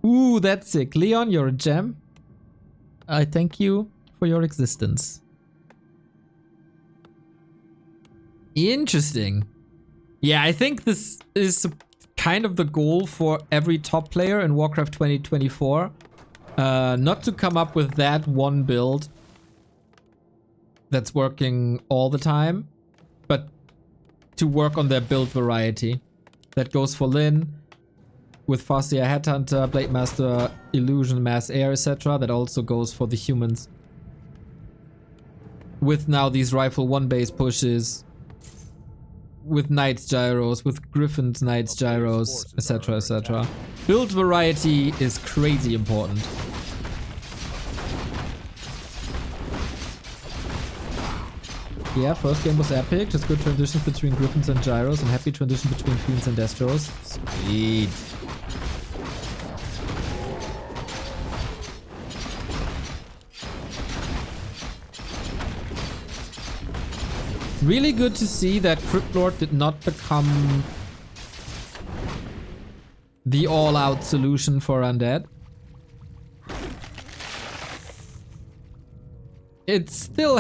Ooh, that's sick. Leon, you're a gem. I thank you for your existence. Interesting. Yeah, I think this is kind of the goal for every top player in Warcraft 2024. Not to come up with that one build that's working all the time, but to work on their build variety. That goes for Lyn, with Farseer Headhunter, Blade Master, Illusion, Mass Air, etc. That also goes for the humans. With now these Rifle 1 base pushes, with Knight's Gyros, with Griffin's Knight's Gyros, etc, etc. Build variety is crazy important. Yeah, first game was epic. Just good transitions between Griffins and Gyros, and happy transition between Fiends and Destros. Sweet. Really good to see that Crypt Lord did not become the all-out solution for Undead. It's still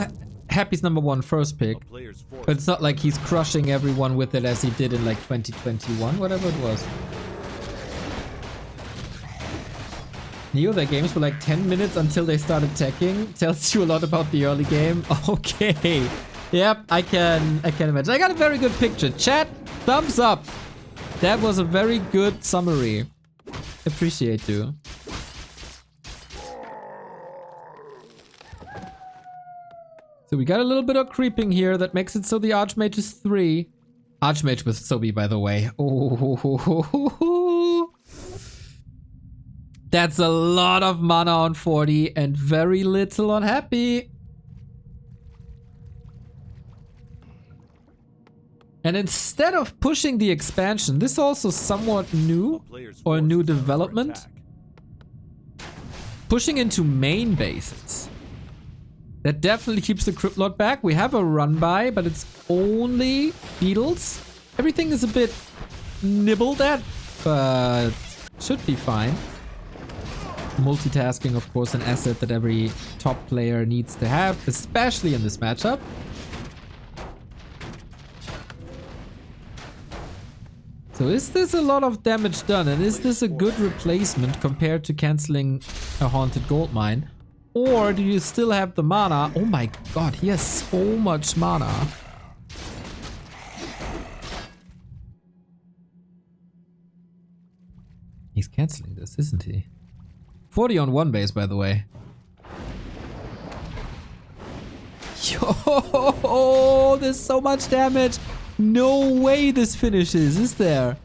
Happy's #1 first pick, but it's not like he's crushing everyone with it as he did in like 2021, whatever it was. Neo, their games were like 10 minutes until they started teching. Tells you a lot about the early game. Okay. Yep, I can imagine. I got a very good picture. Chat, thumbs up. That was a very good summary. Appreciate you. So we got a little bit of creeping here that makes it so the Archmage is 3. Archmage with Sobi, by the way. Oh, that's a lot of mana on 40 and very little on Happy. And instead of pushing the expansion, this is also somewhat new, or a new development. Pushing into main bases. That definitely keeps the Crypt Lord back. We have a run by, but it's only beetles. Everything is a bit nibbled at, but should be fine. Multitasking, of course, an asset that every top player needs to have, especially in this matchup. So is this a lot of damage done, and is this a good replacement compared to cancelling a Haunted Goldmine? Or do you still have the mana? Oh my god, he has so much mana. He's cancelling this, isn't he? 40 on 1 base, by the way. Yo, there's so much damage. No way this finishes, is there?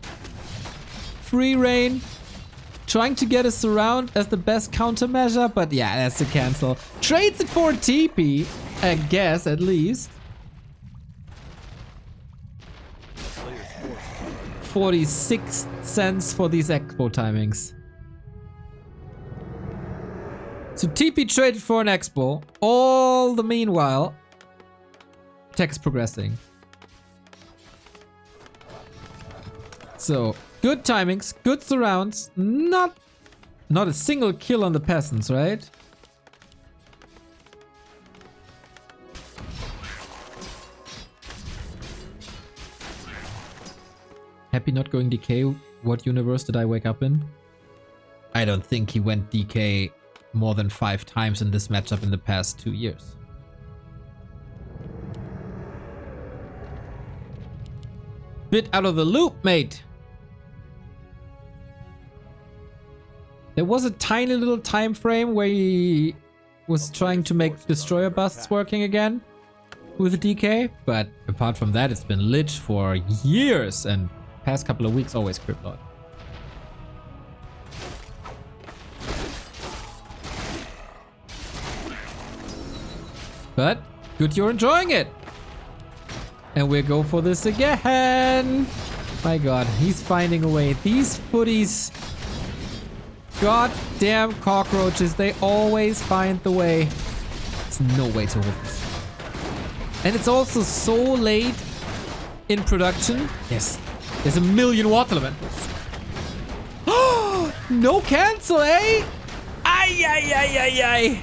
Free reign. Trying to get a surround as the best countermeasure, but yeah, that's a cancel. Trades it for a TP, I guess, at least. 46 cents for these expo timings. So TP traded for an expo. All the meanwhile, tech is progressing. So, good timings, good surrounds, not a single kill on the peasants, right? Happy not going DK, what universe did I wake up in? I don't think he went DK more than 5 times in this matchup in the past 2 years. Bit out of the loop, mate! There was a tiny little time frame where he was trying to make destroyer busts working again with the DK, but apart from that, it's been Lich for years, and past couple of weeks always Crypt Lord. But good, you're enjoying it. And we'll go for this again. My god, he's finding a way. These footies, goddamn cockroaches, they always find the way. There's no way to hold this. And it's also so late in production. Yes, there's a million water elementals. No cancel, eh? Ay, ay, ay, ay, ay.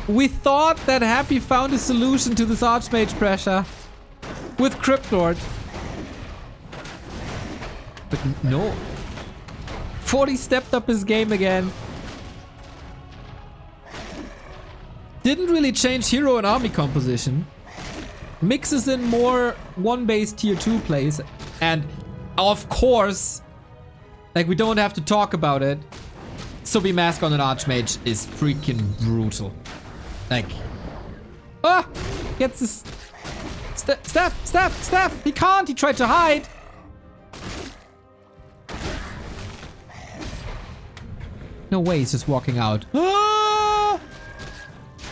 We thought that Happy found a solution to this Archmage pressure with Crypt Lord. But no. 40 stepped up his game again. Didn't really change hero and army composition. Mixes in more one-base tier 2 plays. And of course, like we don't have to talk about it, Subi Mask on an Archmage is freaking brutal. Like, ah, gets his staff. He can't. He tried to hide. No way. He's just walking out. Ah!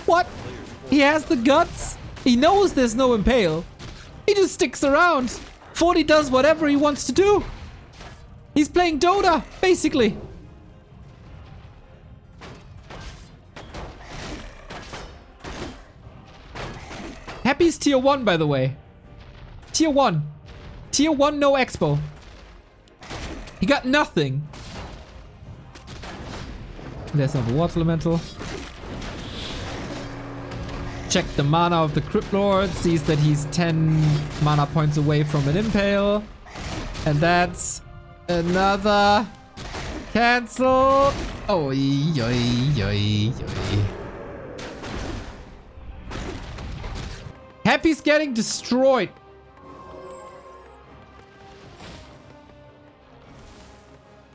What? He has the guts. He knows there's no impale. He just sticks around. 40 does whatever he wants to do. He's playing Dota, basically. Happy's tier 1, by the way. Tier 1. Tier 1, no expo. He got nothing. There's another water elemental. Check the mana of the Crypt Lord. Sees that he's 10 mana points away from an impale. And that's another cancel. Oh, yoy. Happy's getting destroyed.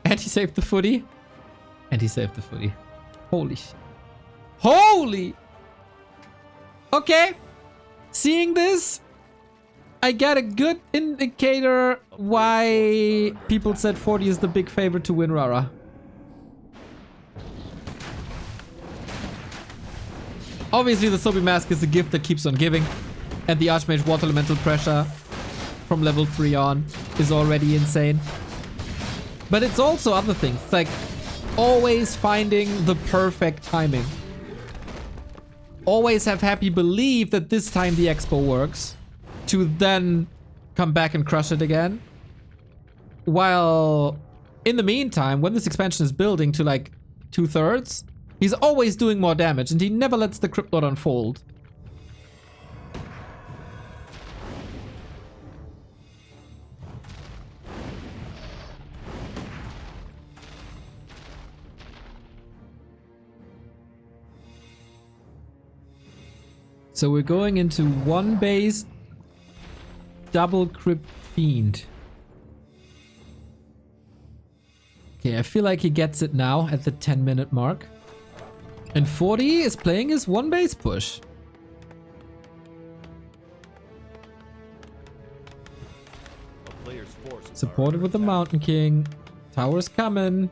And he saved the footy. Holy shit. Holy! Okay. Seeing this, I got a good indicator why people said 40 is the big favorite to win Rara. Obviously, the Subi Mask is a gift that keeps on giving. And the Archmage Water Elemental pressure from level 3 on is already insane. But it's also other things. It's like always finding the perfect timing. Always have Happy believe that this time the expo works. To then come back and crush it again. While in the meantime, when this expansion is building to like 2/3, he's always doing more damage and he never lets the Crypt Lord unfold. So we're going into one base, double Crypt Fiend. Okay, I feel like he gets it now at the 10-minute mark. And 40 is playing his one base push. Supported with the Mountain King. Tower's coming.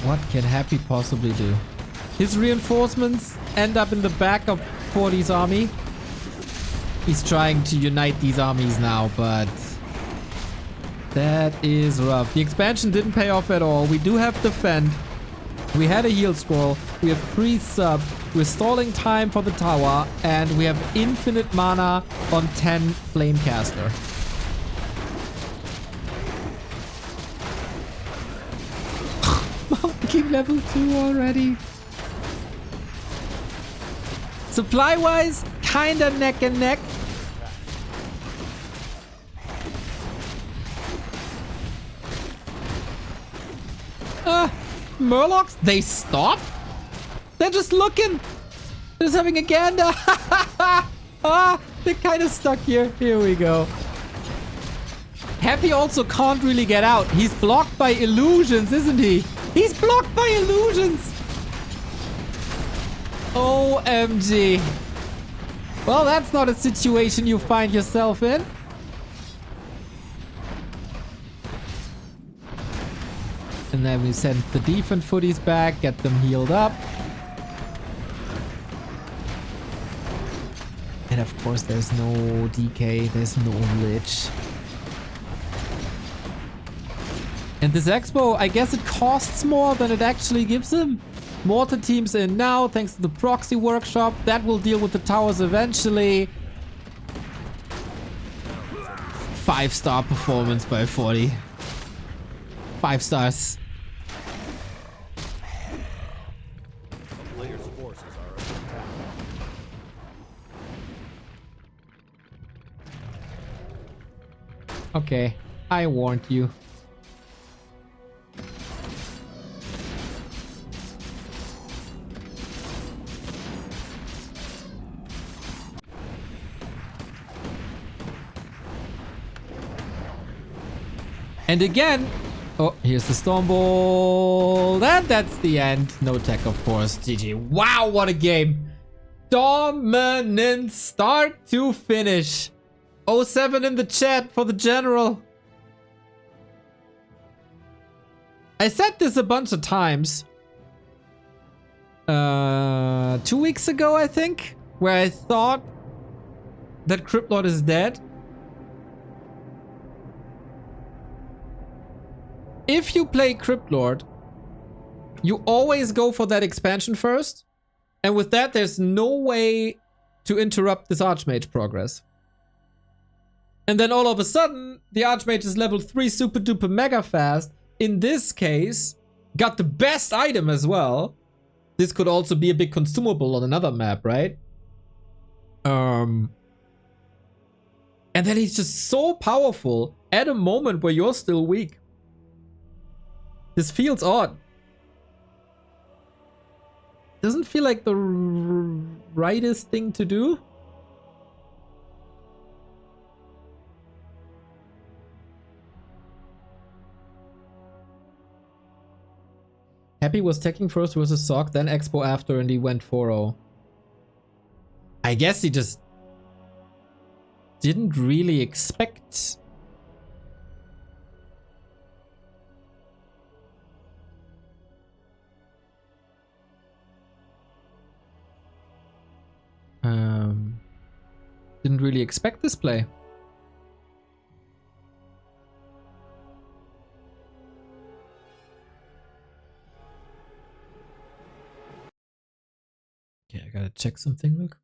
What can Happy possibly do? His reinforcements end up in the back of 40's army. He's trying to unite these armies now, but that is rough. The expansion didn't pay off at all. We do have defend. We had a heal scroll. We have free sub. We're stalling time for the tower, and we have infinite mana on 10 Flamecaster. King level 2 already. Supply-wise, kinda neck and neck. Murlocs? They stop? They're just looking. They're just having a gander. They're kind of stuck here. Here we go. Happy also can't really get out. He's blocked by illusions, isn't he? He's blocked by illusions. OMG. Well, that's not a situation you find yourself in. And then we send the defense footies back, get them healed up. And of course there's no DK, there's no Lich. And this expo, I guess it costs more than it actually gives him. Mortar teams in now, thanks to the proxy workshop. That will deal with the towers eventually. 5-star performance by 40. 5 stars. Okay, I warned you. And again, oh, here's the storm ball. And that's the end. No tech, of course. GG. Wow, what a game. Dominant start to finish. 07 in the chat for the general. I said this a bunch of times. 2 weeks ago, I think, where I thought that Cryptlord is dead. If you play Cryptlord, you always go for that expansion first. And with that, there's no way to interrupt this Archmage progress. And then all of a sudden, the Archmage is level 3 super duper mega fast. In this case, got the best item as well. This could also be a big consumable on another map, right? And then he's just so powerful at a moment where you're still weak. This feels odd. Doesn't feel like the rightest thing to do. Happy was teching first versus Sock, then Expo after, and he went 4-0. I guess he just didn't really expect. Didn't really expect this play. Okay, I gotta check something real quick.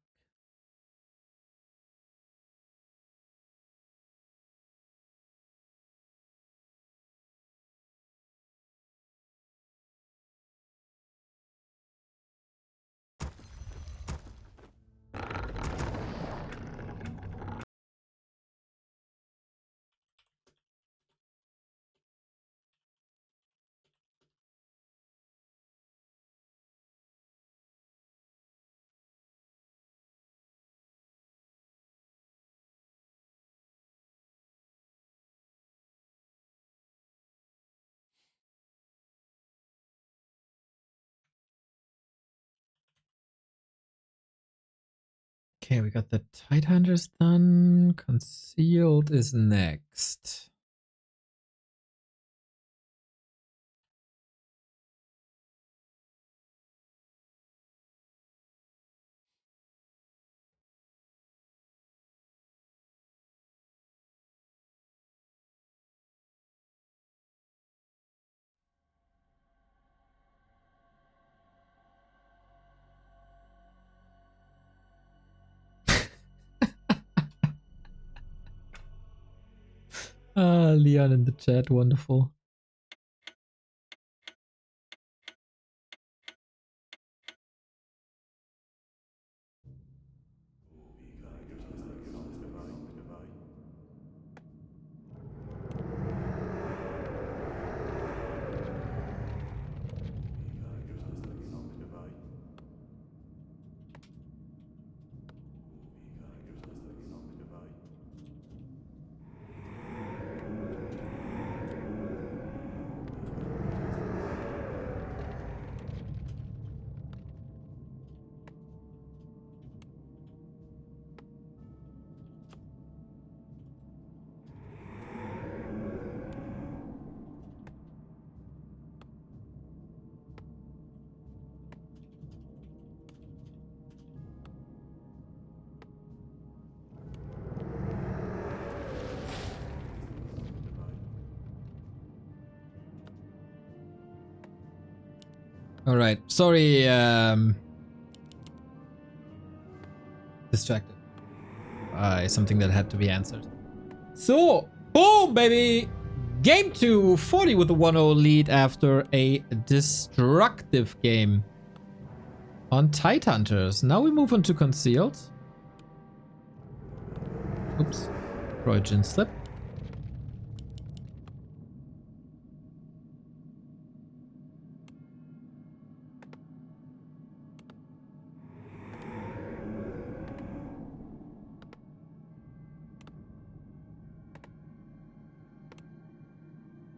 Okay, we got the Tidehunters done. Concealed is next. Leon in the chat, wonderful. All right. Sorry. Distracted by something that had to be answered. So, boom, baby. Game 2, 40 with a 1-0 lead after a destructive game on Tidehunters. Now we move on to Concealed. Oops. Trojan slip.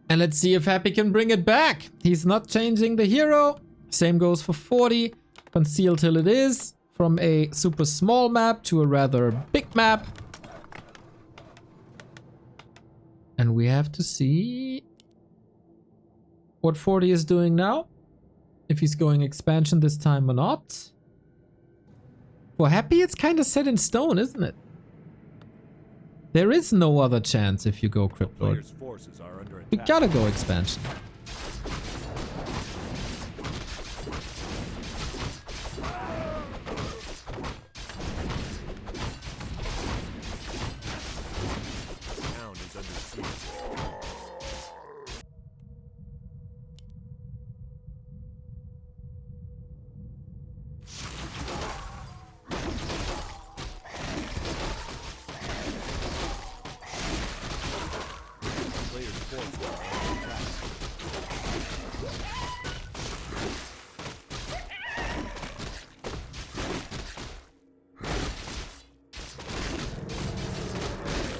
And let's see if Happy can bring it back. He's not changing the hero. Same goes for 40. Conceal till it is. From a super small map to a rather big map. And we have to see what 40 is doing now. If he's going expansion this time or not. For Happy, it's kind of set in stone, isn't it? There is no other chance if you go Crypt Lord. We gotta go expansion.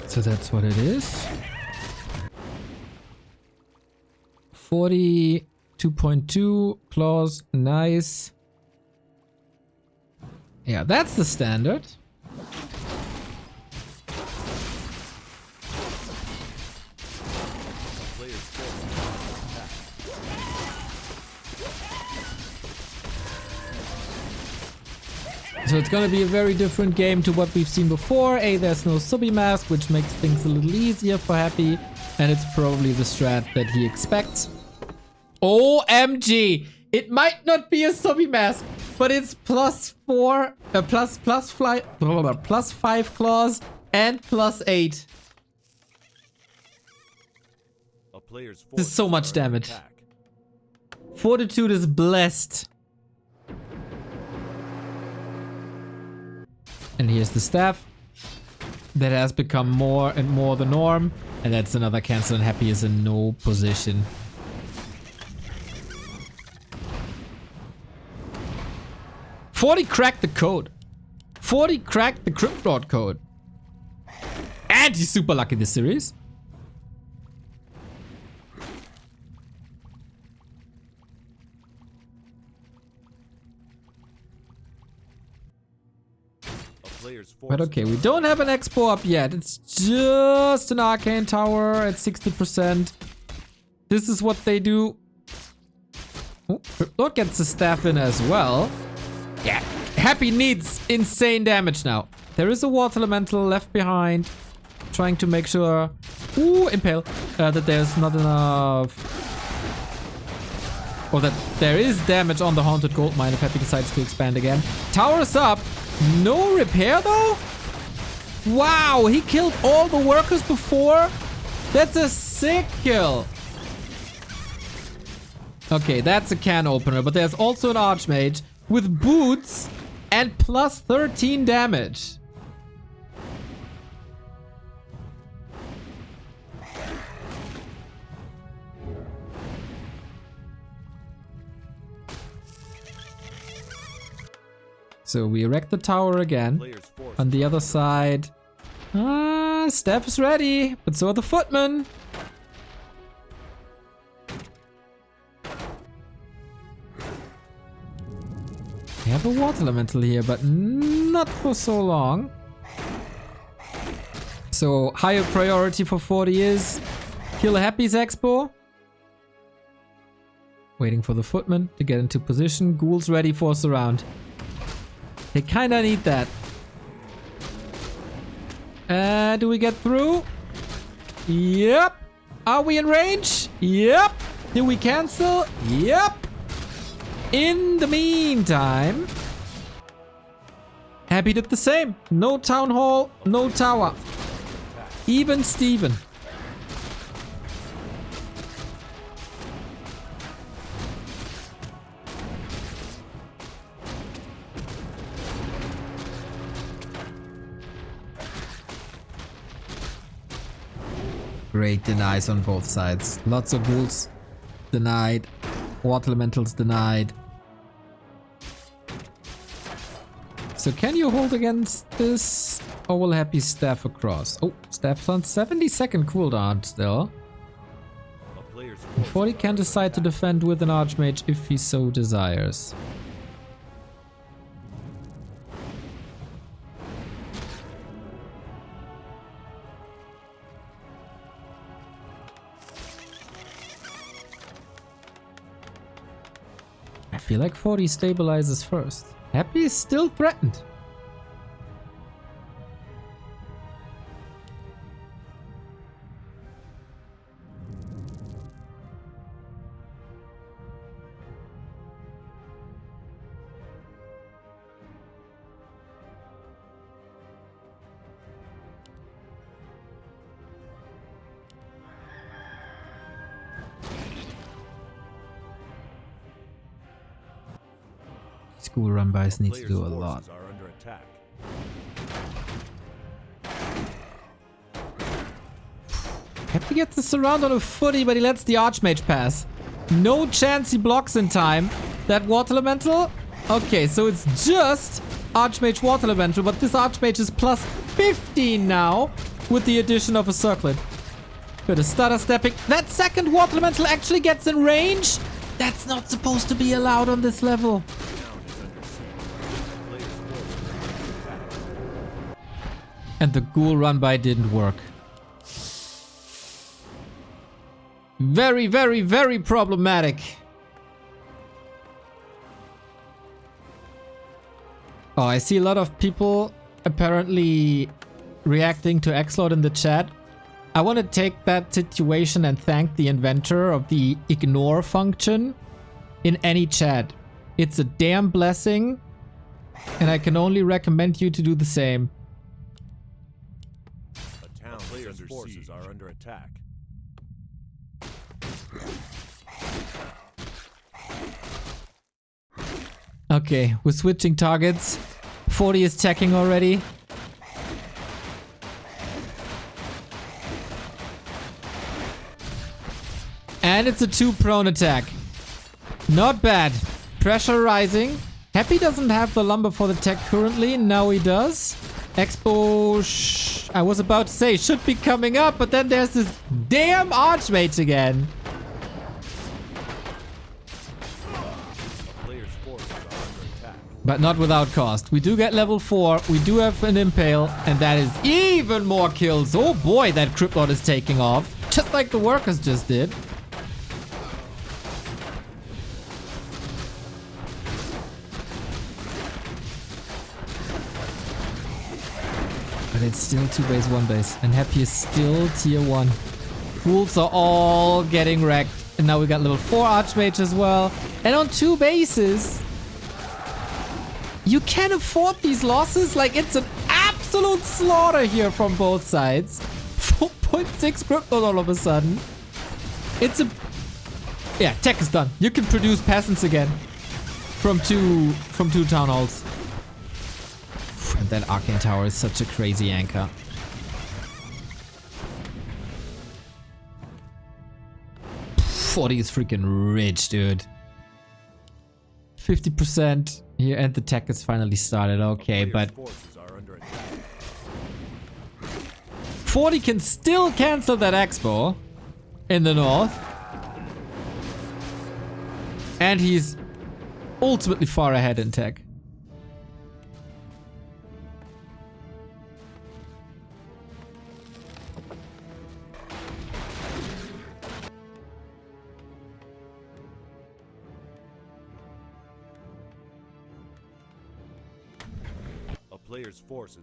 So that's what it is. 42.2 claws, nice. Yeah, that's the standard. So it's gonna be a very different game to what we've seen before. There's no subby mask, which makes things a little easier for Happy. And it's probably the strat that he expects. OMG! It might not be a subby mask, but it's plus 5 claws and plus 8. This is so much damage. Fortitude is blessed. And here's the staff. That has become more and more the norm. And that's another cancel, and Happy is in no position. Forty cracked the code. 40 cracked the Crypt Lord code. And he's super lucky this series. But okay, we don't have an expo up yet. It's just an arcane tower at 60%. This is what they do. Oh, Crypt Lord gets the staff in as well. Yeah, Happy needs insane damage now. There is a water elemental left behind, trying to make sure, impale, that there's not enough, or that there is damage on the haunted gold mine if Happy decides to expand again. Towers up. No repair though? Wow, he killed all the workers before? That's a sick kill. Okay, that's a can opener, but there's also an Archmage with boots and plus 13 damage. So we erect the tower again. On the other side. Staff is ready, but so are the footmen. We have a water elemental here, but not for so long. So higher priority for 40 is kill Happy's expo. Waiting for the footmen to get into position. Ghouls ready for surround. They kinda need that. Do we get through? Yep. Are we in range? Yep. Do we cancel? Yep. In the meantime, Happy did the same. No town hall, no tower. Even Steven. Great denies on both sides. Lots of ghouls denied. Water elementals denied. So can you hold against this? Or will Happy staff across? Oh, staff's on 70-second cooldown still. 40 can decide to defend with an Archmage if he so desires. I feel like 40 stabilizes first. Happy is still threatened. School run bys need to do a lot. Happy gets the surround on a footy, but he lets the Archmage pass. No chance he blocks in time. That Water Elemental? Okay, so it's just Archmage Water Elemental, but this Archmage is plus 15 now with the addition of a Circlet. Good, a stutter stepping. That second Water Elemental actually gets in range? That's not supposed to be allowed on this level. And the ghoul run by didn't work. Very, very, very problematic. Oh, I see a lot of people apparently reacting to Xlord in the chat. I want to take that situation and thank the inventor of the ignore function in any chat. It's a damn blessing, and I can only recommend you to do the same. Players' forces are under attack. Okay, we're switching targets. 40 is checking already. And it's a 2 prone attack. Not bad. Pressure rising. Happy doesn't have the lumber for the tech currently. Now he does. Expo, I was about to say, should be coming up, but then there's this damn Archmage again. But not without cost. We do get level 4, we do have an Impale, and that is even more kills. Oh boy, that Cryptlord is taking off. Just like the workers just did. But it's still 2 base, 1 base. And Happy is still tier 1. Ghouls are all getting wrecked. And now we got level 4 Archmage as well. And on 2 bases, you can't afford these losses. Like, it's an absolute slaughter here from both sides. 4.6 Crypto all of a sudden. It's a... Yeah, tech is done. You can produce peasants again. From two town halls. And that Arcane Tower is such a crazy anchor. Pff, 40 is freaking rich, dude. 50% here, and the tech is finally started. Okay, but 40 can still cancel that Expo in the north. And he's ultimately far ahead in tech.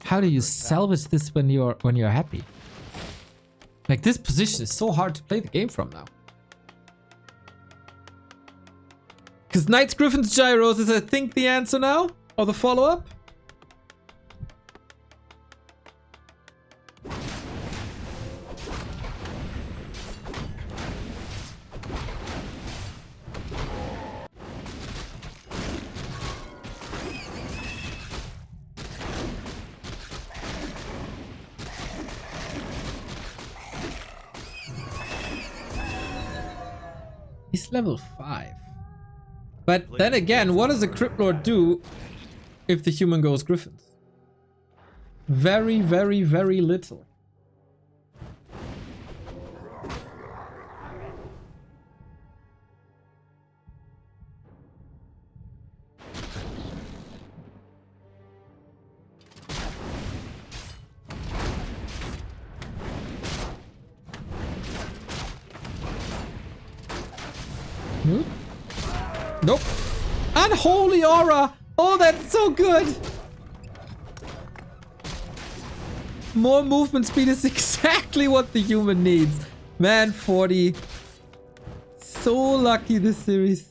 How do you salvage this when you're happy? Like, this position is so hard to play the game from now. Because Knights, Griffins, Gyros is, I think, the answer now. Or the follow-up. He's level 5. But then again, what does a Crypt Lord do if the human goes Griffins? Very, very, very little. Nope. Unholy aura. Oh, that's so good. More movement speed is exactly what the human needs. Man, 40. So lucky this series.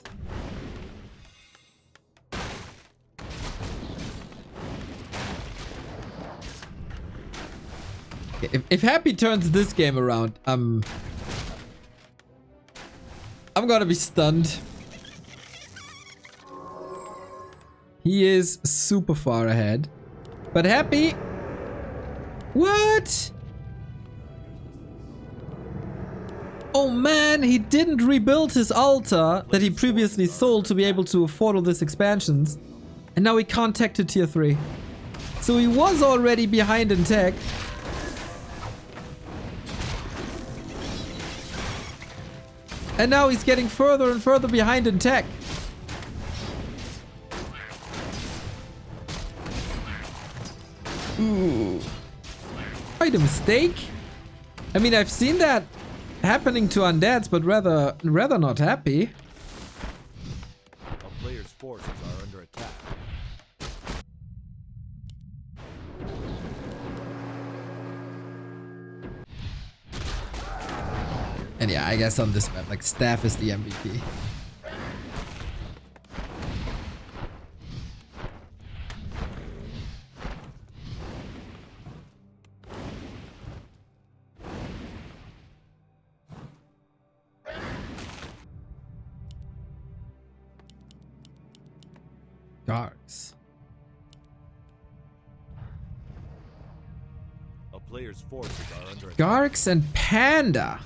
If Happy turns this game around, I'm gonna be stunned. He is super far ahead. But Happy... What? Oh man, he didn't rebuild his altar that he previously sold to be able to afford all these expansions. And now he can't tech to tier 3. So he was already behind in tech. And now he's getting further and further behind in tech. Ooh. Quite a mistake. I mean, I've seen that happening to undeads, but rather not Happy. A player's forces are under attack. And yeah, I guess on this map, like, Staff is the MVP. Gargs. A player's forces are under attack. Gargs and Panda.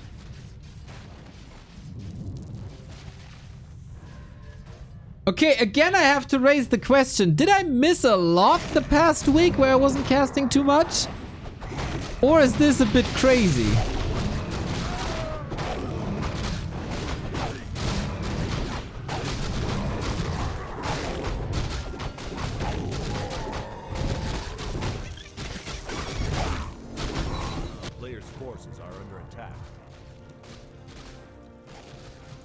Okay, again I have to raise the question. Did I miss a lot the past week where I wasn't casting too much? Or is this a bit crazy?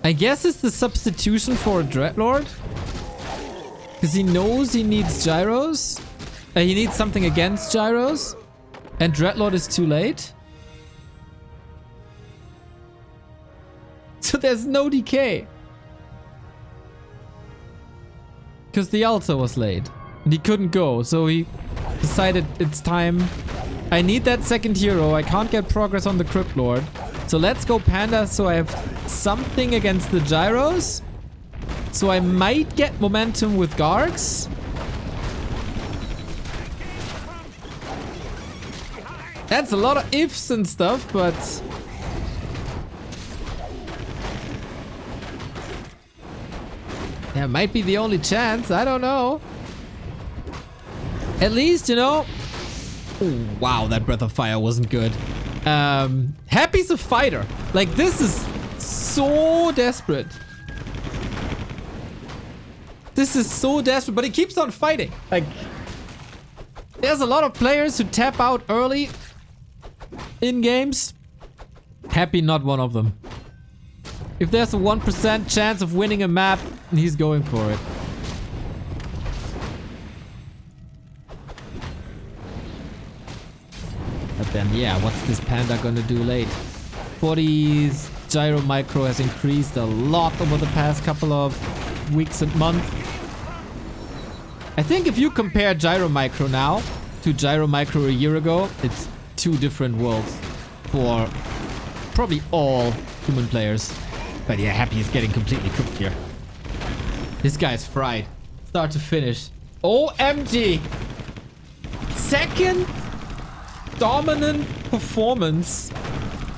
I guess it's the substitution for a Dreadlord. Because he knows he needs gyros. He needs something against gyros. And Dreadlord is too late. So there's no decay. Because the altar was late. And he couldn't go. So he decided it's time. I need that second hero. I can't get progress on the Crypt Lord. So let's go Panda so I have something against the gyros. So I might get momentum with Gargs. That's a lot of ifs and stuff, but... yeah, might be the only chance. I don't know. At least, you know... oh, wow, that Breath of Fire wasn't good. Happy's a fighter. Like, this is so desperate. This is so desperate, but he keeps on fighting. Like, there's a lot of players who tap out early in games. Happy not one of them. If there's a 1% chance of winning a map, he's going for it. But then, yeah, what's this Panda gonna do late? 40's gyro micro has increased a lot over the past couple of weeks and months. I think if you compare Gyro Micro now to Gyro Micro a year ago, it's two different worlds for probably all human players. But yeah, Happy is getting completely cooked here. This guy's fried. Start to finish. OMG! Second dominant performance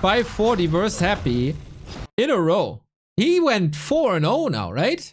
by 40 versus Happy in a row. He went 4-0 now, right?